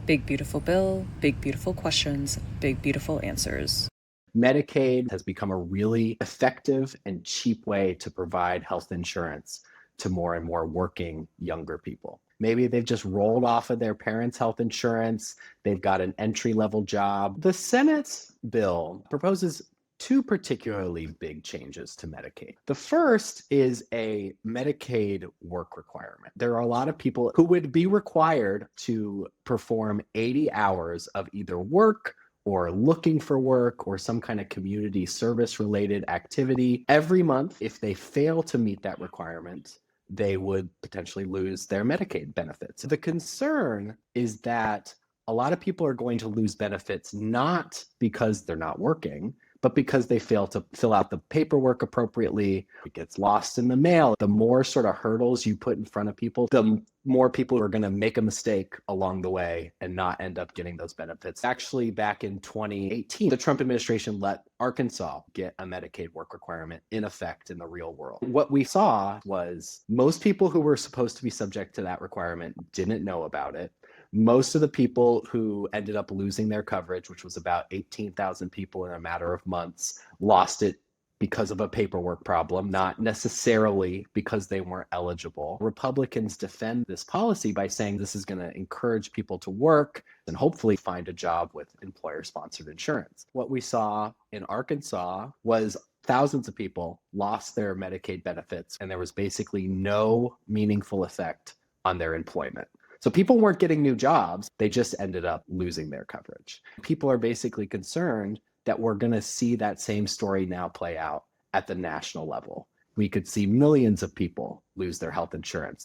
Big Beautiful Bill, Big Beautiful Questions, Big Beautiful Answers. Medicaid has become a really effective and cheap way to provide health insurance to more and more working younger people. Maybe they've just rolled off of their parents' health insurance. They've got an entry-level job. The Senate's bill proposes two particularly big changes to Medicaid. The first is a Medicaid work requirement. There are a lot of people who would be required to perform 80 hours of either work or looking for work or some kind of community service related activity every month. If they fail to meet that requirement, they would potentially lose their Medicaid benefits. The concern is that a lot of people are going to lose benefits not because they're not working, but because they fail to fill out the paperwork appropriately. It gets lost in the mail. The more sort of hurdles you put in front of people, the more people are going to make a mistake along the way and not end up getting those benefits. Actually, back in 2018, the Trump administration let Arkansas get a Medicaid work requirement in effect in the real world. What we saw was most people who were supposed to be subject to that requirement didn't know about it. Most of the people who ended up losing their coverage, which was about 18,000 people in a matter of months, lost it because of a paperwork problem, not necessarily because they weren't eligible. Republicans defend this policy by saying this is going to encourage people to work and hopefully find a job with employer-sponsored insurance. What we saw in Arkansas was thousands of people lost their Medicaid benefits, and there was basically no meaningful effect on their employment. So people weren't getting new jobs, they just ended up losing their coverage. People are basically concerned that we're going to see that same story now play out at the national level. We could see millions of people lose their health insurance.